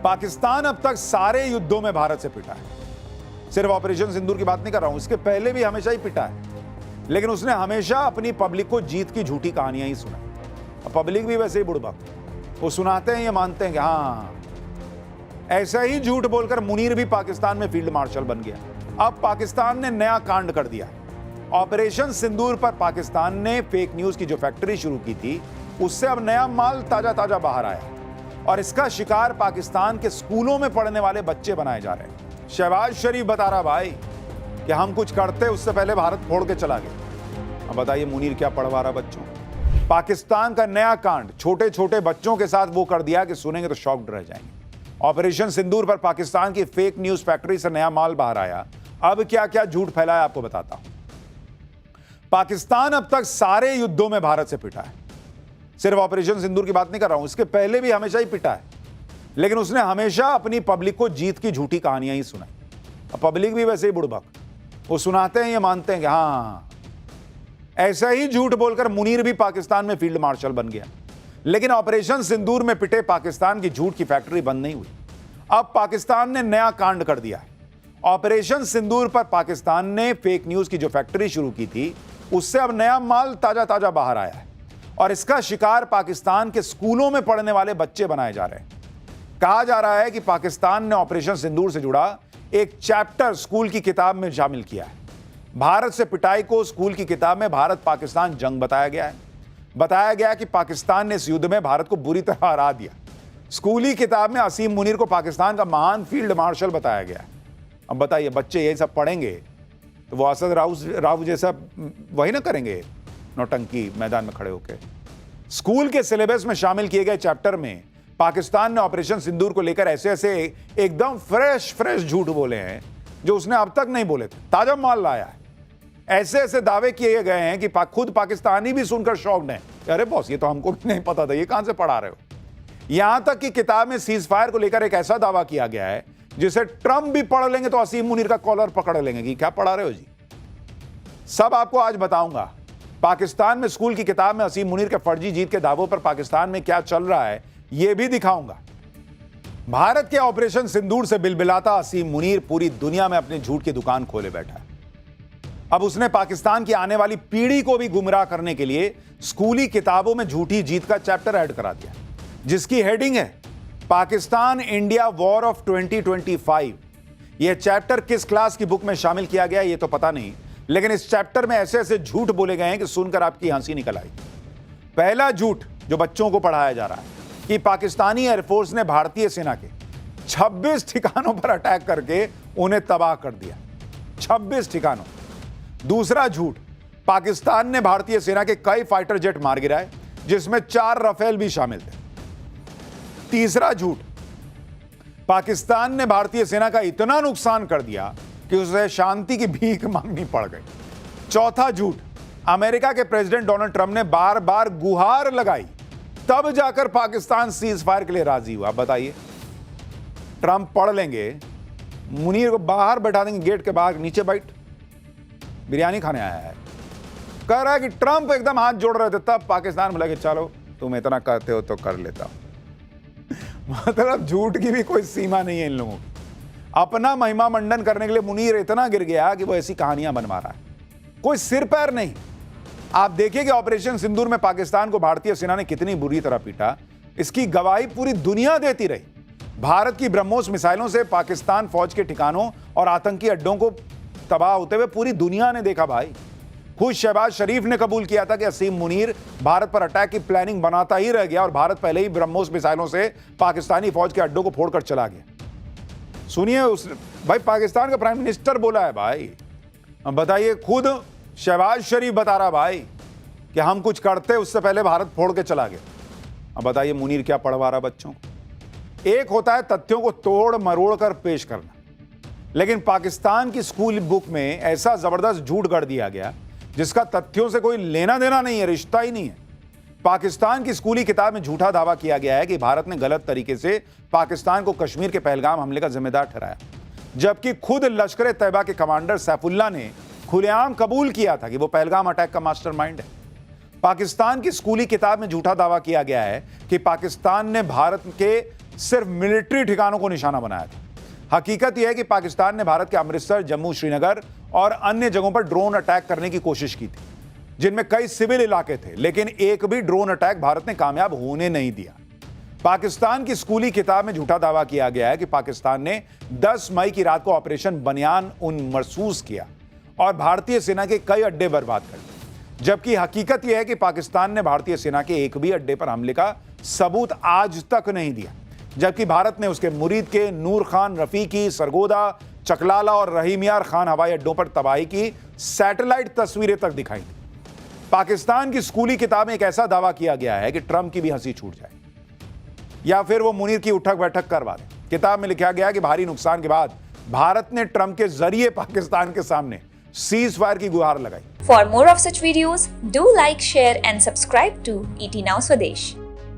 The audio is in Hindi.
पाकिस्तान अब तक सारे युद्धों में भारत से पिटा है। सिर्फ ऑपरेशन सिंदूर की बात नहीं कर रहा हूं, इसके पहले भी हमेशा ही पिटा है, लेकिन उसने हमेशा अपनी पब्लिक को जीत की झूठी कहानियां ही सुनाई। पब्लिक भी वैसे ही बुड़बक, वो सुनाते हैं, ये मानते हैं कि हाँ, ऐसा ही झूठ बोलकर मुनीर भी पाकिस्तान में फील्ड मार्शल बन गया। अब पाकिस्तान ने नया कांड कर दिया। ऑपरेशन सिंदूर पर पाकिस्तान ने फेक न्यूज की जो फैक्ट्री शुरू की थी, उससे अब नया माल ताजा ताजा बाहर आया और इसका शिकार पाकिस्तान के स्कूलों में पढ़ने वाले बच्चे बनाए जा रहे हैं। शहबाज शरीफ बता रहा भाई कि हम कुछ करते उससे पहले भारत फोड़ के चला गया। अब बताइए मुनीर क्या पढ़वा रहा बच्चों। पाकिस्तान का नया कांड छोटे छोटे बच्चों के साथ वो कर दिया कि सुनेंगे तो शॉक्ड रह जाएंगे। ऑपरेशन सिंदूर पर पाकिस्तान की फेक न्यूज फैक्ट्री से नया माल बाहर आया। अब क्या क्या झूठ फैलाया आपको बताता हूं। पाकिस्तान अब तक सारे युद्धों में भारत से पिटा है। सिर्फ ऑपरेशन सिंदूर की बात नहीं कर रहा हूं, इसके पहले भी हमेशा ही पिटा है, लेकिन उसने हमेशा अपनी पब्लिक को जीत की झूठी कहानियां ही सुनाई। पब्लिक भी वैसे ही बुड़बक, वो सुनाते हैं, ये मानते हैं कि हाँ, ऐसा ही झूठ बोलकर मुनीर भी पाकिस्तान में फील्ड मार्शल बन गया। लेकिन ऑपरेशन सिंदूर में पिटे पाकिस्तान की झूठ की फैक्ट्री बंद नहीं हुई। अब पाकिस्तान ने नया कांड कर दिया है। ऑपरेशन सिंदूर पर पाकिस्तान ने फेक न्यूज की जो फैक्ट्री शुरू की थी, उससे अब नया माल ताजा ताजा बाहर आया है और इसका शिकार पाकिस्तान के स्कूलों में पढ़ने वाले बच्चे बनाए जा रहे हैं। कहा जा रहा है कि पाकिस्तान ने ऑपरेशन सिंदूर से जुड़ा एक चैप्टर स्कूल की किताब में शामिल किया है। भारत से पिटाई को स्कूल की किताब में भारत पाकिस्तान जंग बताया गया है। बताया गया कि पाकिस्तान ने इस युद्ध में भारत को बुरी तरह हरा दिया। स्कूली किताब में असीम मुनीर को पाकिस्तान का महान फील्ड मार्शल बताया गया है। अब बताइए, बच्चे ये सब पढ़ेंगे तो वो असद राव जैसा वही ना करेंगे, नौटंकी मैदान में खड़े होकर। स्कूल के सिलेबस में शामिल किए गए चैप्टर में पाकिस्तान ने ऑपरेशन सिंदूर को लेकर ऐसे ऐसे एकदम फ्रेश झूठ बोले हैं जो उसने अब तक नहीं बोले थे। ताजा माल लाया है। ऐसे ऐसे दावे किए गए हैं कि खुद पाकिस्तानी भी सुनकर शॉक्ड हैं। अरे बॉस, ये तो हमको भी नहीं पता था, ये कहां से पढ़ा रहे हो। यहां तक कि किताब में सीज फायर को लेकर एक ऐसा दावा किया गया है जिसे ट्रंप भी पढ़ लेंगे तो असीम मुनीर का कॉलर पकड़ लेंगे कि क्या पढ़ा रहे हो जी। सब आपको आज बताऊंगा। पाकिस्तान में स्कूल की किताब में असीम मुनीर के फर्जी जीत के दावों पर पाकिस्तान में क्या चल रहा है, यह भी दिखाऊंगा। भारत के ऑपरेशन सिंदूर से बिलबिलाता असीम मुनीर पूरी दुनिया में अपनी झूठ की दुकान खोले बैठा है। अब उसने पाकिस्तान की आने वाली पीढ़ी को भी गुमराह करने के लिए स्कूली किताबों में झूठी जीत का चैप्टर ऐड करा दिया, जिसकी हेडिंग है पाकिस्तान इंडिया वॉर ऑफ 2025। यह चैप्टर किस क्लास की बुक में शामिल किया गया यह तो पता नहीं, लेकिन इस चैप्टर में ऐसे ऐसे झूठ बोले गए हैं कि सुनकर आपकी हंसी निकल आई। पहला झूठ जो बच्चों को पढ़ाया जा रहा है कि पाकिस्तानी एयरफोर्स ने भारतीय सेना के 26 ठिकानों पर अटैक करके उन्हें तबाह कर दिया। 26 ठिकानों। दूसरा झूठ, पाकिस्तान ने भारतीय सेना के कई फाइटर जेट मार गिराए, जिसमें 4 राफेल भी शामिल थे। तीसरा झूठ, पाकिस्तान ने भारतीय सेना का इतना नुकसान कर दिया कि उसे शांति की भीख मांगनी पड़ गई। चौथा झूठ, अमेरिका के प्रेसिडेंट डोनाल्ड ट्रंप ने बार बार गुहार लगाई, तब जाकर पाकिस्तान सीज फायर के लिए राजी हुआ। बताइए, ट्रंप पढ़ लेंगे, मुनीर को बाहर बैठा देंगे, गेट के बाहर, नीचे बैठ, बिरयानी खाने आया है। कह रहा है कि ट्रंप एकदम हाथ जोड़ रहे थे, तब पाकिस्तान बोला कि चलो तुम इतना करते हो तो कर लेता हूं। मतलब झूठ की भी कोई सीमा नहीं है इन लोगों की। अपना महिमा मंडन करने के लिए मुनीर इतना गिर गया कि वो ऐसी कहानियां बनवा रहा है, कोई सिर पैर नहीं। आप देखिए कि ऑपरेशन सिंदूर में पाकिस्तान को भारतीय सेना ने कितनी बुरी तरह पीटा, इसकी गवाही पूरी दुनिया देती रही। भारत की ब्रह्मोस मिसाइलों से पाकिस्तान फौज के ठिकानों और आतंकी अड्डों को तबाह होते हुए पूरी दुनिया ने देखा भाई। खुद शहबाज शरीफ ने कबूल किया था कि असीम मुनीर भारत पर अटैक की प्लानिंग बनाता ही रह गया और भारत पहले ही ब्रह्मोस मिसाइलों से पाकिस्तानी फौज के अड्डों को फोड़कर चला गया। सुनिए, उस भाई पाकिस्तान का प्राइम मिनिस्टर बोला है भाई। अब बताइए, खुद शहबाज शरीफ बता रहा भाई कि हम कुछ करते उससे पहले भारत फोड़ के चला गया। अब बताइए मुनीर क्या पढ़वा रहा बच्चों को। एक होता है तथ्यों को तोड़ मरोड़ कर पेश करना, लेकिन पाकिस्तान की स्कूल बुक में ऐसा जबरदस्त झूठ गढ़ दिया गया जिसका तथ्यों से कोई लेना देना नहीं है, रिश्ता ही नहीं है। पाकिस्तान की स्कूली किताब में झूठा दावा किया गया है कि भारत ने गलत तरीके से पाकिस्तान को कश्मीर के पहलगाम हमले का जिम्मेदार ठहराया, जबकि खुद लश्कर ए तैयबा के कमांडर सैफुल्लाह ने खुलेआम कबूल किया था कि वो पहलगाम अटैक का मास्टरमाइंड है। पाकिस्तान की स्कूली किताब में झूठा दावा किया गया है कि पाकिस्तान ने भारत के सिर्फ मिलिट्री ठिकानों को निशाना बनाया था। हकीकत यह है कि पाकिस्तान ने भारत के अमृतसर, जम्मू, श्रीनगर और अन्य जगहों पर ड्रोन अटैक करने की कोशिश की थी, जिनमें कई सिविल इलाके थे, लेकिन एक भी ड्रोन अटैक भारत ने कामयाब होने नहीं दिया। पाकिस्तान की स्कूली किताब में झूठा दावा किया गया है कि पाकिस्तान ने 10 मई की रात को ऑपरेशन बनियान उन महसूस किया और भारतीय सेना के कई अड्डे बर्बाद कर दिए, जबकि हकीकत यह है कि पाकिस्तान ने भारतीय सेना के एक भी अड्डे पर हमले का सबूत आज तक नहीं दिया, जबकि भारत ने उसके मुरीद के नूर खान, रफीकी, सरगोदा, चकलाला और रहीम यार खान हवाई अड्डों पर तबाही की सैटेलाइट तस्वीरें तक दिखाई थी। पाकिस्तान की स्कूली किताब में एक ऐसा दावा किया गया है कि ट्रंप की भी हंसी छूट जाए या फिर वो मुनीर की उठक बैठक करवा दे। किताब में लिखा गया कि भारी नुकसान के बाद भारत ने ट्रंप के जरिए पाकिस्तान के सामने सीज फायर की गुहार लगाई। For more of such videos, do like, share and subscribe to ET Now Swadesh.